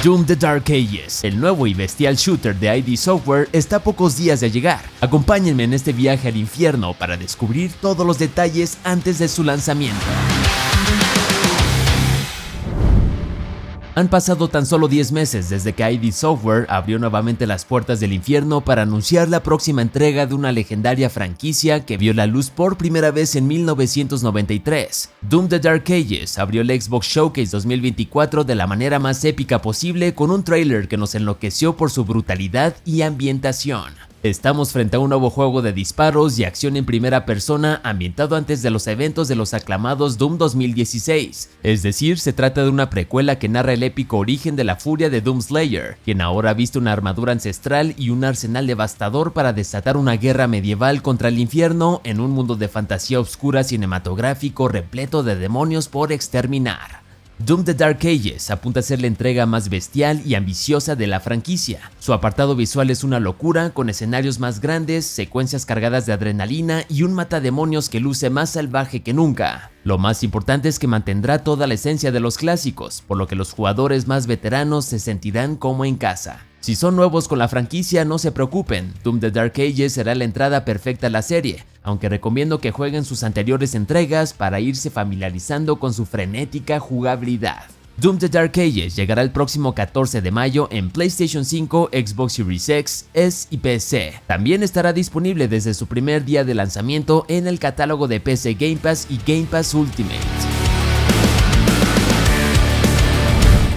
Doom: The Dark Ages, el nuevo y bestial shooter de ID Software, está a pocos días de llegar. Acompáñenme en este viaje al infierno para descubrir todos los detalles antes de su lanzamiento. Han pasado tan solo 10 meses desde que ID Software abrió nuevamente las puertas del infierno para anunciar la próxima entrega de una legendaria franquicia que vio la luz por primera vez en 1993. Doom: The Dark Ages abrió el Xbox Showcase 2024 de la manera más épica posible con un tráiler que nos enloqueció por su brutalidad y ambientación. Estamos frente a un nuevo juego de disparos y acción en primera persona ambientado antes de los eventos de los aclamados Doom 2016, es decir, se trata de una precuela que narra el épico origen de la furia de Doomslayer, quien ahora viste una armadura ancestral y un arsenal devastador para desatar una guerra medieval contra el infierno en un mundo de fantasía oscura cinematográfico repleto de demonios por exterminar. Doom: The Dark Ages apunta a ser la entrega más bestial y ambiciosa de la franquicia. Su apartado visual es una locura, con escenarios más grandes, secuencias cargadas de adrenalina y un matademonios que luce más salvaje que nunca. Lo más importante es que mantendrá toda la esencia de los clásicos, por lo que los jugadores más veteranos se sentirán como en casa. Si son nuevos con la franquicia, no se preocupen, Doom: The Dark Ages será la entrada perfecta a la serie, aunque recomiendo que jueguen sus anteriores entregas para irse familiarizando con su frenética jugabilidad. Doom: The Dark Ages llegará el próximo 14 de mayo en PlayStation 5, Xbox Series X, S y PC. También estará disponible desde su primer día de lanzamiento en el catálogo de PC Game Pass y Game Pass Ultimate.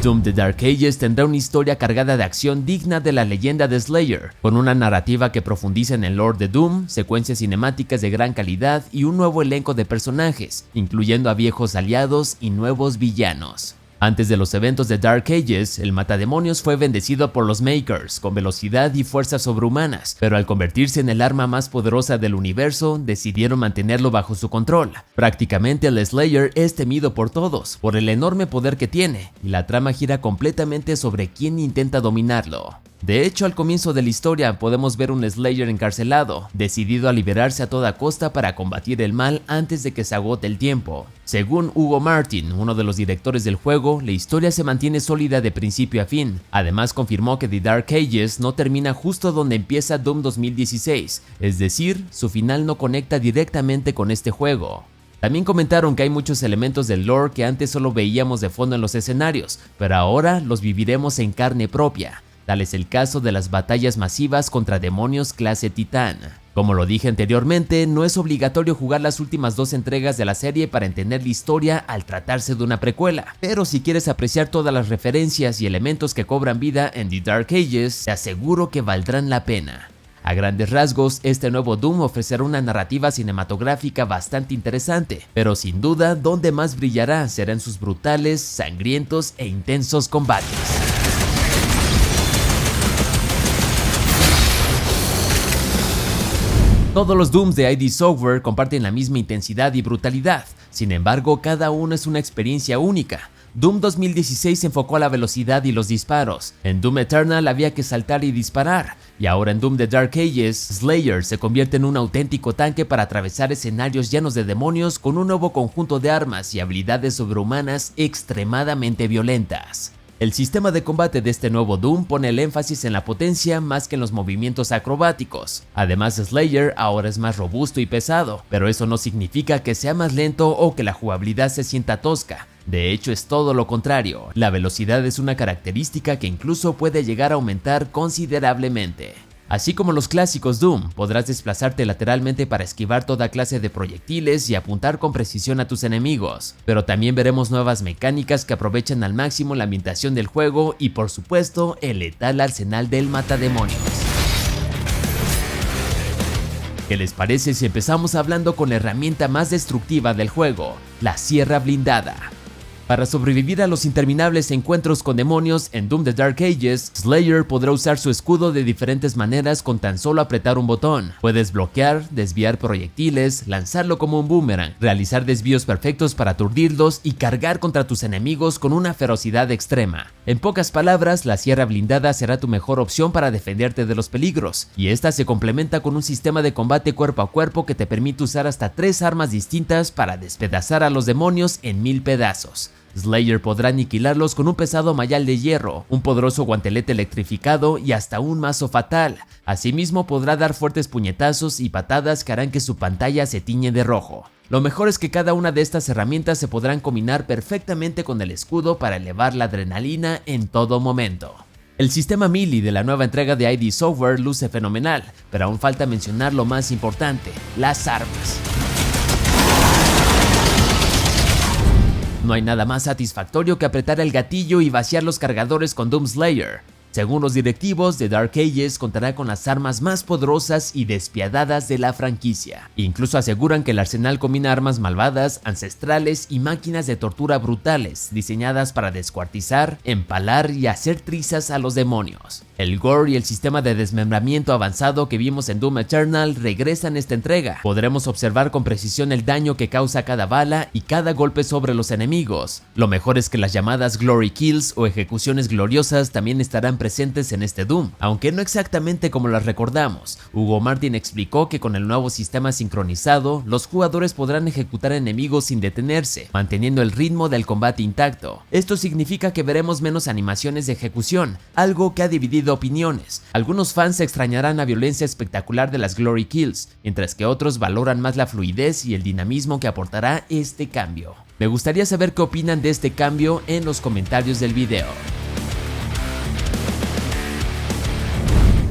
Doom: The Dark Ages tendrá una historia cargada de acción digna de la leyenda de Slayer, con una narrativa que profundiza en el lore de Doom, secuencias cinemáticas de gran calidad y un nuevo elenco de personajes, incluyendo a viejos aliados y nuevos villanos. Antes de los eventos de Dark Ages, el matademonios fue bendecido por los Makers con velocidad y fuerzas sobrehumanas, pero al convertirse en el arma más poderosa del universo, decidieron mantenerlo bajo su control. Prácticamente el Slayer es temido por todos, por el enorme poder que tiene, y la trama gira completamente sobre quién intenta dominarlo. De hecho, al comienzo de la historia podemos ver un Slayer encarcelado, decidido a liberarse a toda costa para combatir el mal antes de que se agote el tiempo. Según Hugo Martin, uno de los directores del juego, la historia se mantiene sólida de principio a fin. Además, confirmó que The Dark Ages no termina justo donde empieza Doom 2016, es decir, su final no conecta directamente con este juego. También comentaron que hay muchos elementos del lore que antes solo veíamos de fondo en los escenarios, pero ahora los viviremos en carne propia. Tal es el caso de las batallas masivas contra demonios clase Titán. Como lo dije anteriormente, no es obligatorio jugar las últimas 2 entregas de la serie para entender la historia al tratarse de una precuela, pero si quieres apreciar todas las referencias y elementos que cobran vida en The Dark Ages, te aseguro que valdrán la pena. A grandes rasgos, este nuevo Doom ofrecerá una narrativa cinematográfica bastante interesante, pero sin duda, donde más brillará será en sus brutales, sangrientos e intensos combates. Todos los Dooms de ID Software comparten la misma intensidad y brutalidad, sin embargo cada uno es una experiencia única. Doom 2016 se enfocó a la velocidad y los disparos, en Doom Eternal había que saltar y disparar, y ahora en Doom: The Dark Ages, Slayer se convierte en un auténtico tanque para atravesar escenarios llenos de demonios con un nuevo conjunto de armas y habilidades sobrehumanas extremadamente violentas. El sistema de combate de este nuevo Doom pone el énfasis en la potencia más que en los movimientos acrobáticos. Además, Slayer ahora es más robusto y pesado, pero eso no significa que sea más lento o que la jugabilidad se sienta tosca. De hecho, es todo lo contrario. La velocidad es una característica que incluso puede llegar a aumentar considerablemente. Así como los clásicos Doom, podrás desplazarte lateralmente para esquivar toda clase de proyectiles y apuntar con precisión a tus enemigos, pero también veremos nuevas mecánicas que aprovechan al máximo la ambientación del juego y por supuesto el letal arsenal del matademonios. ¿Qué les parece si empezamos hablando con la herramienta más destructiva del juego, la sierra blindada? Para sobrevivir a los interminables encuentros con demonios en Doom: The Dark Ages, Slayer podrá usar su escudo de diferentes maneras con tan solo apretar un botón. Puedes bloquear, desviar proyectiles, lanzarlo como un boomerang, realizar desvíos perfectos para aturdirlos y cargar contra tus enemigos con una ferocidad extrema. En pocas palabras, la sierra blindada será tu mejor opción para defenderte de los peligros, y esta se complementa con un sistema de combate cuerpo a cuerpo que te permite usar hasta 3 armas distintas para despedazar a los demonios en 1000 pedazos. Slayer podrá aniquilarlos con un pesado mayal de hierro, un poderoso guantelete electrificado y hasta un mazo fatal. Asimismo podrá dar fuertes puñetazos y patadas que harán que su pantalla se tiñe de rojo. Lo mejor es que cada una de estas herramientas se podrán combinar perfectamente con el escudo para elevar la adrenalina en todo momento. El sistema melee de la nueva entrega de ID Software luce fenomenal, pero aún falta mencionar lo más importante, las armas. No hay nada más satisfactorio que apretar el gatillo y vaciar los cargadores con Doom Slayer. Según los directivos, The Dark Ages contará con las armas más poderosas y despiadadas de la franquicia. Incluso aseguran que el arsenal combina armas malvadas, ancestrales y máquinas de tortura brutales, diseñadas para descuartizar, empalar y hacer trizas a los demonios. El gore y el sistema de desmembramiento avanzado que vimos en Doom Eternal regresan en esta entrega. Podremos observar con precisión el daño que causa cada bala y cada golpe sobre los enemigos. Lo mejor es que las llamadas Glory Kills o ejecuciones gloriosas también estarán presentes en este Doom, aunque no exactamente como las recordamos. Hugo Martin explicó que con el nuevo sistema sincronizado, los jugadores podrán ejecutar enemigos sin detenerse, manteniendo el ritmo del combate intacto. Esto significa que veremos menos animaciones de ejecución, algo que ha dividido opiniones. Algunos fans extrañarán la violencia espectacular de las Glory Kills, mientras que otros valoran más la fluidez y el dinamismo que aportará este cambio. Me gustaría saber qué opinan de este cambio en los comentarios del video.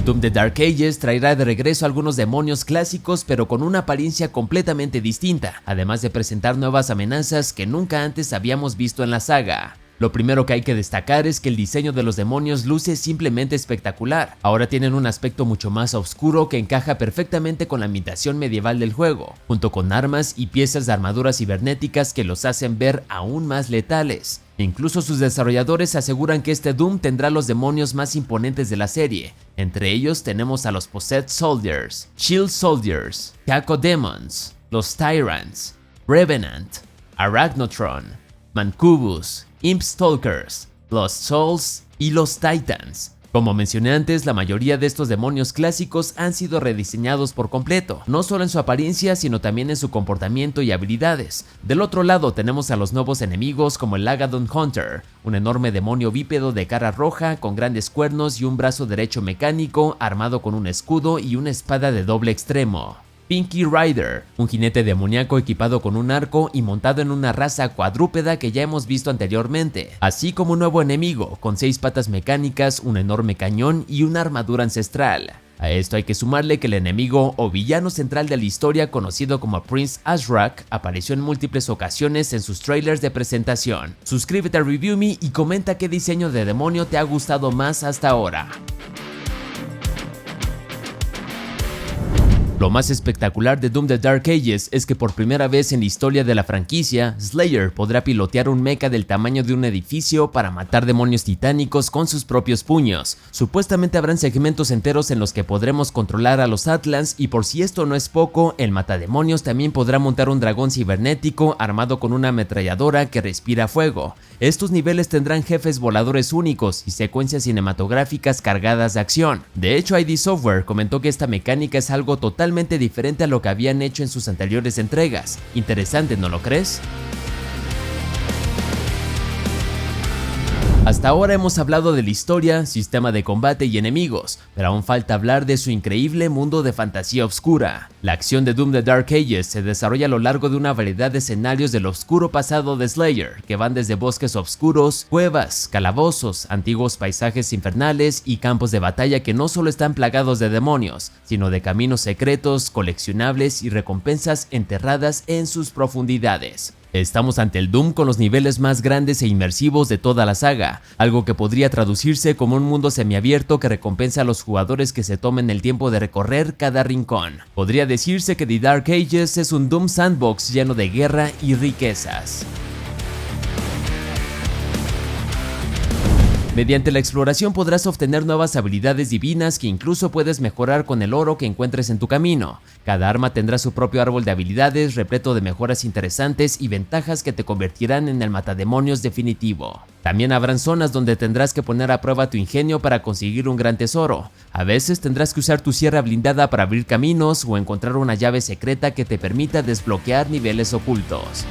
Doom The Dark Ages traerá de regreso algunos demonios clásicos pero con una apariencia completamente distinta, además de presentar nuevas amenazas que nunca antes habíamos visto en la saga. Lo primero que hay que destacar es que el diseño de los demonios luce simplemente espectacular. Ahora tienen un aspecto mucho más oscuro que encaja perfectamente con la ambientación medieval del juego, junto con armas y piezas de armaduras cibernéticas que los hacen ver aún más letales. Incluso sus desarrolladores aseguran que este Doom tendrá los demonios más imponentes de la serie. Entre ellos tenemos a los Possessed Soldiers, Shield Soldiers, Cacodemons, los Tyrants, Revenant, Arachnotron, Mancubus, Imp Stalkers, los Souls y los Titans. Como mencioné antes, la mayoría de estos demonios clásicos han sido rediseñados por completo, no solo en su apariencia sino también en su comportamiento y habilidades. Del otro lado tenemos a los nuevos enemigos como el Agadon Hunter, un enorme demonio bípedo de cara roja con grandes cuernos y un brazo derecho mecánico armado con un escudo y una espada de doble extremo. Pinky Rider, un jinete demoníaco equipado con un arco y montado en una raza cuadrúpeda que ya hemos visto anteriormente, así como un nuevo enemigo con 6 patas mecánicas, un enorme cañón y una armadura ancestral. A esto hay que sumarle que el enemigo o villano central de la historia, conocido como Prince Azrak, apareció en múltiples ocasiones en sus trailers de presentación. Suscríbete a Review Me y comenta qué diseño de demonio te ha gustado más hasta ahora. Lo más espectacular de Doom The Dark Ages es que por primera vez en la historia de la franquicia, Slayer podrá pilotear un mecha del tamaño de un edificio para matar demonios titánicos con sus propios puños. Supuestamente habrán segmentos enteros en los que podremos controlar a los Atlans y por si esto no es poco, el matademonios también podrá montar un dragón cibernético armado con una ametralladora que respira fuego. Estos niveles tendrán jefes voladores únicos y secuencias cinematográficas cargadas de acción. De hecho, ID Software comentó que esta mecánica es algo totalmente diferente a lo que habían hecho en sus anteriores entregas. Interesante, ¿no lo crees? Hasta ahora hemos hablado de la historia, sistema de combate y enemigos, pero aún falta hablar de su increíble mundo de fantasía oscura. La acción de Doom The Dark Ages se desarrolla a lo largo de una variedad de escenarios del oscuro pasado de Slayer, que van desde bosques oscuros, cuevas, calabozos, antiguos paisajes infernales y campos de batalla que no solo están plagados de demonios, sino de caminos secretos, coleccionables y recompensas enterradas en sus profundidades. Estamos ante el Doom con los niveles más grandes e inmersivos de toda la saga, algo que podría traducirse como un mundo semiabierto que recompensa a los jugadores que se tomen el tiempo de recorrer cada rincón. Podría decirse que The Dark Ages es un Doom sandbox lleno de guerra y riquezas. Mediante la exploración podrás obtener nuevas habilidades divinas que incluso puedes mejorar con el oro que encuentres en tu camino. Cada arma tendrá su propio árbol de habilidades repleto de mejoras interesantes y ventajas que te convertirán en el matademonios definitivo. También habrán zonas donde tendrás que poner a prueba tu ingenio para conseguir un gran tesoro. A veces tendrás que usar tu sierra blindada para abrir caminos o encontrar una llave secreta que te permita desbloquear niveles ocultos.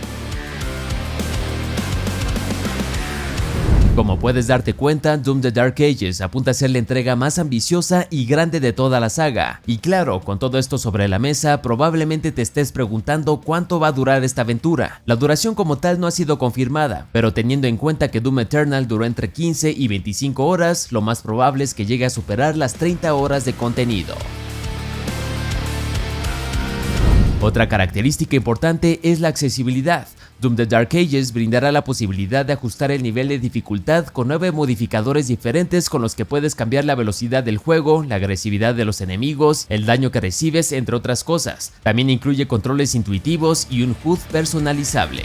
Como puedes darte cuenta, Doom The Dark Ages apunta a ser la entrega más ambiciosa y grande de toda la saga. Y claro, con todo esto sobre la mesa, probablemente te estés preguntando cuánto va a durar esta aventura. La duración como tal no ha sido confirmada, pero teniendo en cuenta que Doom Eternal duró entre 15 y 25 horas, lo más probable es que llegue a superar las 30 horas de contenido. Otra característica importante es la accesibilidad. Doom The Dark Ages brindará la posibilidad de ajustar el nivel de dificultad con 9 modificadores diferentes con los que puedes cambiar la velocidad del juego, la agresividad de los enemigos, el daño que recibes, entre otras cosas. También incluye controles intuitivos y un HUD personalizable.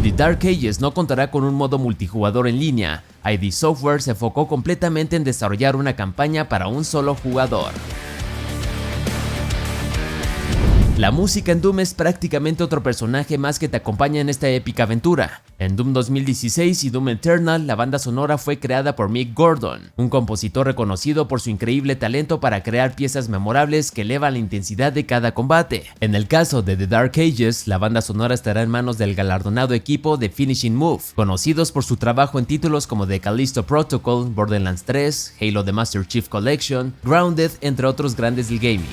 The Dark Ages no contará con un modo multijugador en línea. ID Software se enfocó completamente en desarrollar una campaña para un solo jugador. La música en Doom es prácticamente otro personaje más que te acompaña en esta épica aventura. En Doom 2016 y Doom Eternal, la banda sonora fue creada por Mick Gordon, un compositor reconocido por su increíble talento para crear piezas memorables que elevan la intensidad de cada combate. En el caso de The Dark Ages, la banda sonora estará en manos del galardonado equipo de Finishing Move, conocidos por su trabajo en títulos como The Callisto Protocol, Borderlands 3, Halo The Master Chief Collection, Grounded, entre otros grandes del gaming.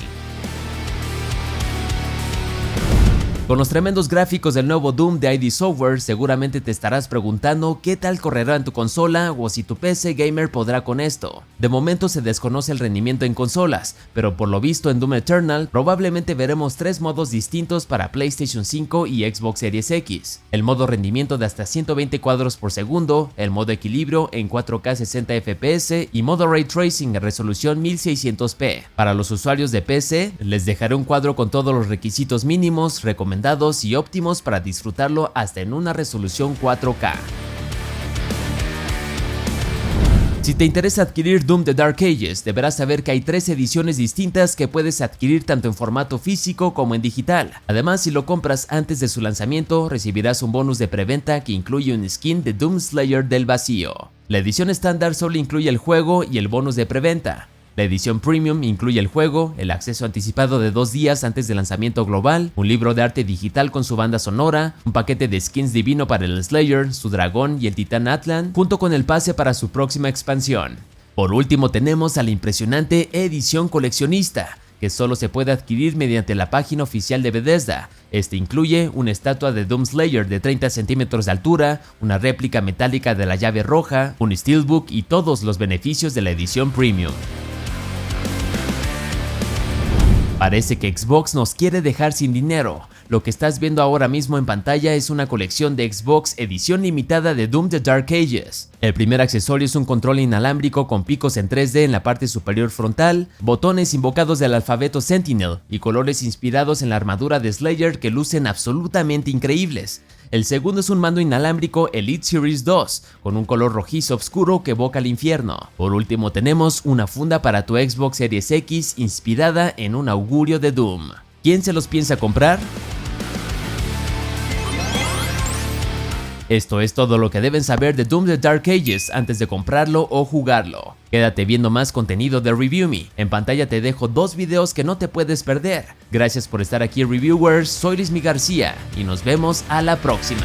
Con los tremendos gráficos del nuevo Doom de ID Software, seguramente te estarás preguntando qué tal correrá en tu consola o si tu PC gamer podrá con esto. De momento se desconoce el rendimiento en consolas, pero por lo visto en Doom Eternal probablemente veremos 3 modos distintos para PlayStation 5 y Xbox Series X. El modo rendimiento de hasta 120 cuadros por segundo, el modo equilibrio en 4K 60 FPS y modo Ray Tracing en resolución 1600p. Para los usuarios de PC, les dejaré un cuadro con todos los requisitos mínimos, recomendados y óptimos para disfrutarlo hasta en una resolución 4K. Si te interesa adquirir Doom The Dark Ages, deberás saber que hay 3 ediciones distintas que puedes adquirir tanto en formato físico como en digital. Además, si lo compras antes de su lanzamiento, recibirás un bonus de preventa que incluye un skin de Doom Slayer del vacío. La edición estándar solo incluye el juego y el bonus de preventa. La edición Premium incluye el juego, el acceso anticipado de 2 días antes del lanzamiento global, un libro de arte digital con su banda sonora, un paquete de skins divino para el Slayer, su dragón y el titán Atlan, junto con el pase para su próxima expansión. Por último tenemos a la impresionante edición coleccionista, que solo se puede adquirir mediante la página oficial de Bethesda. Este incluye una estatua de Doom Slayer de 30 centímetros de altura, una réplica metálica de la llave roja, un steelbook y todos los beneficios de la edición Premium. Parece que Xbox nos quiere dejar sin dinero. Lo que estás viendo ahora mismo en pantalla es una colección de Xbox edición limitada de Doom The Dark Ages. El primer accesorio es un control inalámbrico con picos en 3D en la parte superior frontal, botones invocados del alfabeto Sentinel y colores inspirados en la armadura de Slayer que lucen absolutamente increíbles. El segundo es un mando inalámbrico Elite Series 2, con un color rojizo oscuro que evoca al infierno. Por último tenemos una funda para tu Xbox Series X inspirada en un augurio de Doom. ¿Quién se los piensa comprar? Esto es todo lo que deben saber de Doom The Dark Ages antes de comprarlo o jugarlo. Quédate viendo más contenido de Review Me. En pantalla te dejo 2 videos que no te puedes perder. Gracias por estar aquí, reviewers. Soy Luis García y nos vemos a la próxima.